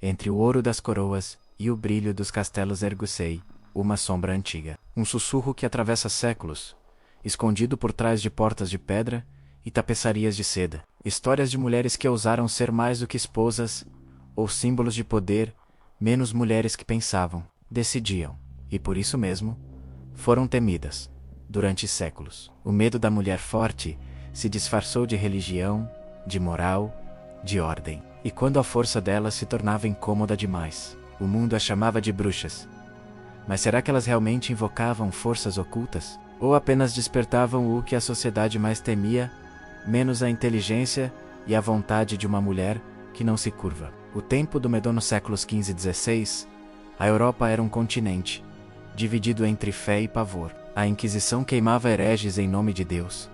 entre o ouro das coroas e o brilho dos castelos erguei uma sombra antiga. Um sussurro que atravessa séculos, escondido por trás de portas de pedra e tapeçarias de seda. Histórias de mulheres que ousaram ser mais do que esposas, ou símbolos de poder, menos mulheres que pensavam, decidiam, e por isso mesmo, foram temidas, durante séculos. O medo da mulher forte se disfarçou de religião, de moral, de ordem. E quando a força delas se tornava incômoda demais, o mundo as chamava de bruxas. Mas será que elas realmente invocavam forças ocultas? Ou apenas despertavam o que a sociedade mais temia, menos a inteligência e a vontade de uma mulher que não se curva? O tempo do Medon nos séculos XV e XVI, a Europa era um continente, dividido entre fé e pavor. A Inquisição queimava hereges em nome de Deus,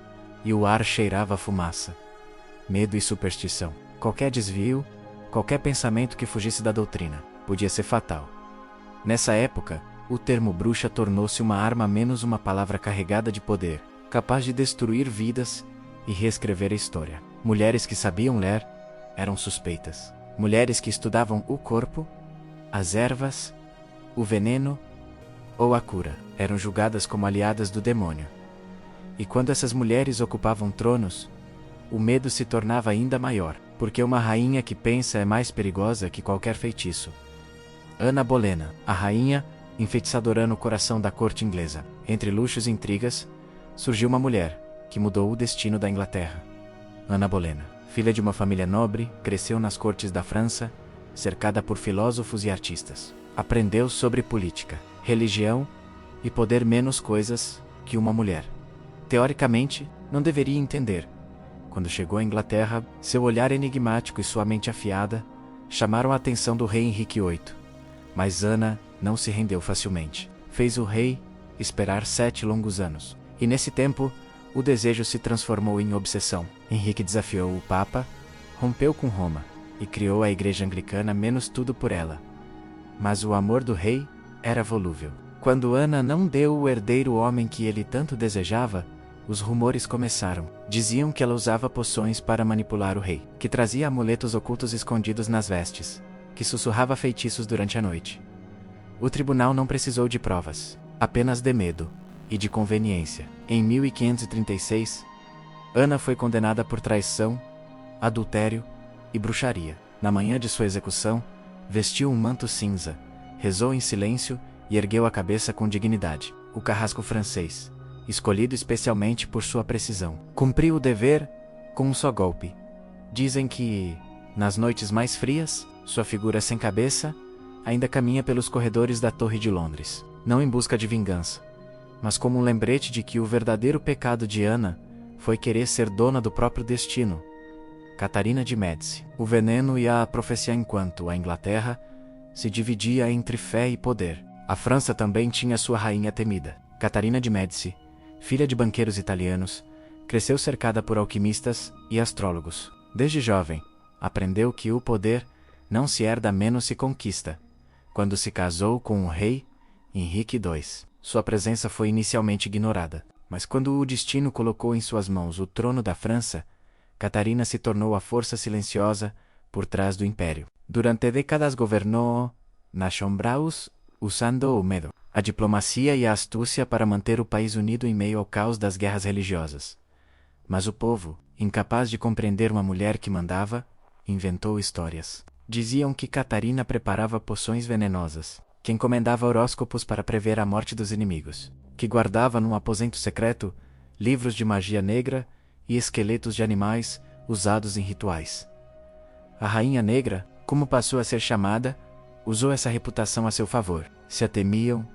e o ar cheirava a fumaça, medo e superstição. Qualquer desvio, qualquer pensamento que fugisse da doutrina, podia ser fatal. Nessa época, o termo bruxa tornou-se uma arma menos uma palavra carregada de poder, capaz de destruir vidas e reescrever a história. Mulheres que sabiam ler eram suspeitas. Mulheres que estudavam o corpo, as ervas, o veneno ou a cura eram julgadas como aliadas do demônio. E quando essas mulheres ocupavam tronos, o medo se tornava ainda maior, porque uma rainha que pensa é mais perigosa que qualquer feitiço. Ana Bolena, a rainha, enfeitiçadora o coração da corte inglesa. Entre luxos e intrigas, surgiu uma mulher, que mudou o destino da Inglaterra. Ana Bolena, filha de uma família nobre, cresceu nas cortes da França, cercada por filósofos e artistas. Aprendeu sobre política, religião e poder menos coisas que uma mulher. Teoricamente, não deveria entender. Quando chegou à Inglaterra, seu olhar enigmático e sua mente afiada chamaram a atenção do rei Henrique VIII. Mas Ana não se rendeu facilmente. Fez o rei esperar 7 longos anos. E nesse tempo, o desejo se transformou em obsessão. Henrique desafiou o Papa, rompeu com Roma e criou a Igreja Anglicana menos tudo por ela. Mas o amor do rei era volúvel. Quando Ana não deu o herdeiro homem que ele tanto desejava, os rumores começaram. Diziam que ela usava poções para manipular o rei, que trazia amuletos ocultos escondidos nas vestes, que sussurrava feitiços durante a noite. O tribunal não precisou de provas, apenas de medo e de conveniência. Em 1536, Ana foi condenada por traição, adultério e bruxaria. Na manhã de sua execução, vestiu um manto cinza, rezou em silêncio e ergueu a cabeça com dignidade. O carrasco francês, escolhido especialmente por sua precisão, cumpriu o dever com um só golpe. Dizem que, nas noites mais frias, sua figura sem cabeça ainda caminha pelos corredores da Torre de Londres, não em busca de vingança, mas como um lembrete de que o verdadeiro pecado de Ana foi querer ser dona do próprio destino. Catarina de Médici. O veneno e a profecia. Enquanto a Inglaterra se dividia entre fé e poder, a França também tinha sua rainha temida. Catarina de Médici, filha de banqueiros italianos, cresceu cercada por alquimistas e astrólogos. Desde jovem, aprendeu que o poder não se herda, menos se conquista. Quando se casou com o rei Henrique II, sua presença foi inicialmente ignorada. Mas quando o destino colocou em suas mãos o trono da França, Catarina se tornou a força silenciosa por trás do império. Durante décadas governou nas sombras, usando o medo, a diplomacia e a astúcia para manter o país unido em meio ao caos das guerras religiosas. Mas o povo, incapaz de compreender uma mulher que mandava, inventou histórias. Diziam que Catarina preparava poções venenosas, que encomendava horóscopos para prever a morte dos inimigos, que guardava num aposento secreto livros de magia negra e esqueletos de animais usados em rituais. A Rainha Negra, como passou a ser chamada, usou essa reputação a seu favor. Se a temiam,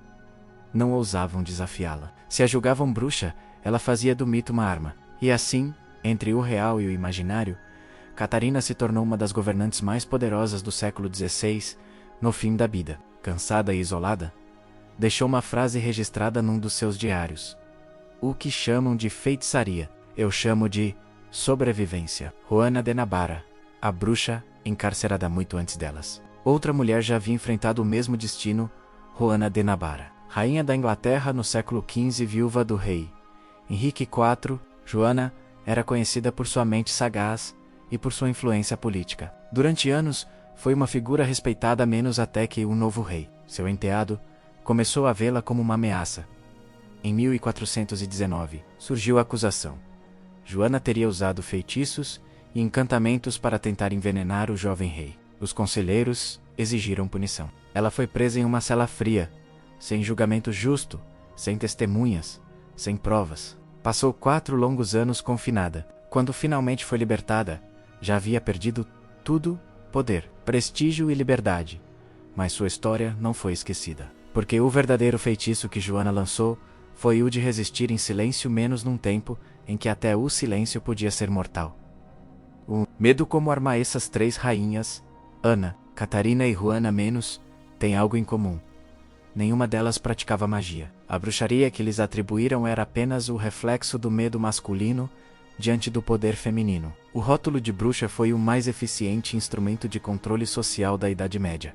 não ousavam desafiá-la. Se a julgavam bruxa, ela fazia do mito uma arma. E assim, entre o real e o imaginário, Catarina se tornou uma das governantes mais poderosas do século XVI, no fim da vida. Cansada e isolada, deixou uma frase registrada num dos seus diários. O que chamam de feitiçaria, eu chamo de sobrevivência. Juana de Navarra, a bruxa encarcerada muito antes delas. Outra mulher já havia enfrentado o mesmo destino, Juana de Navarra, rainha da Inglaterra no século XV, viúva do rei Henrique IV. Joana era conhecida por sua mente sagaz e por sua influência política. Durante anos, foi uma figura respeitada menos até que o novo rei, seu enteado, começou a vê-la como uma ameaça. Em 1419, surgiu a acusação. Joana teria usado feitiços e encantamentos para tentar envenenar o jovem rei. Os conselheiros exigiram punição. Ela foi presa em uma cela fria, sem julgamento justo, sem testemunhas, sem provas. Passou 4 longos anos confinada. Quando finalmente foi libertada, já havia perdido tudo: poder, prestígio e liberdade. Mas sua história não foi esquecida. Porque o verdadeiro feitiço que Joana lançou foi o de resistir em silêncio menos num tempo em que até o silêncio podia ser mortal. O medo como arma. Essas 3 rainhas, Ana, Catarina e Juana Menos, têm algo em comum. Nenhuma delas praticava magia. A bruxaria que lhes atribuíram era apenas o reflexo do medo masculino diante do poder feminino. O rótulo de bruxa foi o mais eficiente instrumento de controle social da Idade Média.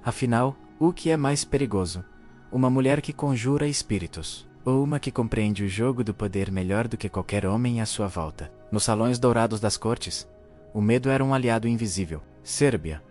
Afinal, o que é mais perigoso? Uma mulher que conjura espíritos, ou uma que compreende o jogo do poder melhor do que qualquer homem à sua volta? Nos salões dourados das cortes, o medo era um aliado invisível. Sérbia,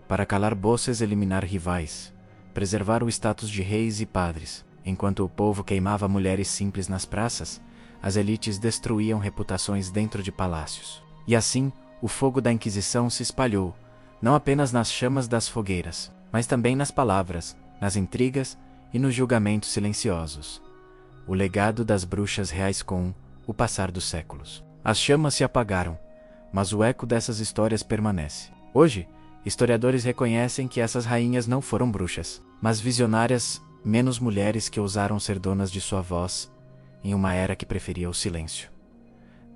para calar boças e eliminar rivais, preservar o status de reis e padres. Enquanto o povo queimava mulheres simples nas praças, as elites destruíam reputações dentro de palácios. E assim, o fogo da Inquisição se espalhou, não apenas nas chamas das fogueiras, mas também nas palavras, nas intrigas e nos julgamentos silenciosos. O legado das bruxas reais com o passar dos séculos. As chamas se apagaram, mas o eco dessas histórias permanece. Hoje, historiadores reconhecem que essas rainhas não foram bruxas, mas visionárias, menos mulheres que ousaram ser donas de sua voz em uma era que preferia o silêncio.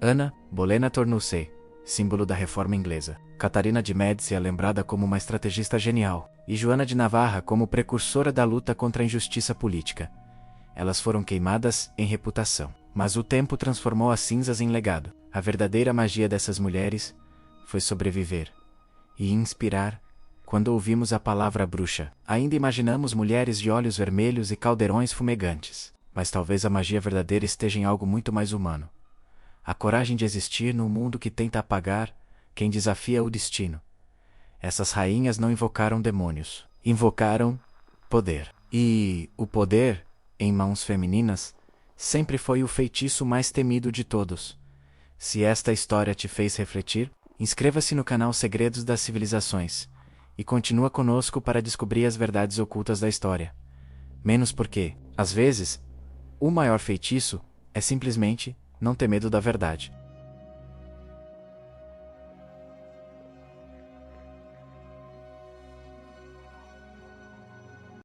Ana Bolena tornou-se símbolo da reforma inglesa. Catarina de Médici é lembrada como uma estrategista genial, e Joana de Navarra como precursora da luta contra a injustiça política. Elas foram queimadas em reputação, mas o tempo transformou as cinzas em legado. A verdadeira magia dessas mulheres foi sobreviver e inspirar. Quando ouvimos a palavra bruxa, ainda imaginamos mulheres de olhos vermelhos e caldeirões fumegantes. Mas talvez a magia verdadeira esteja em algo muito mais humano. A coragem de existir num mundo que tenta apagar quem desafia o destino. Essas rainhas não invocaram demônios, invocaram poder. E o poder, em mãos femininas, sempre foi o feitiço mais temido de todos. Se esta história te fez refletir, inscreva-se no canal Segredos das Civilizações e continua conosco para descobrir as verdades ocultas da história. Menos porque, às vezes, o maior feitiço é simplesmente não ter medo da verdade.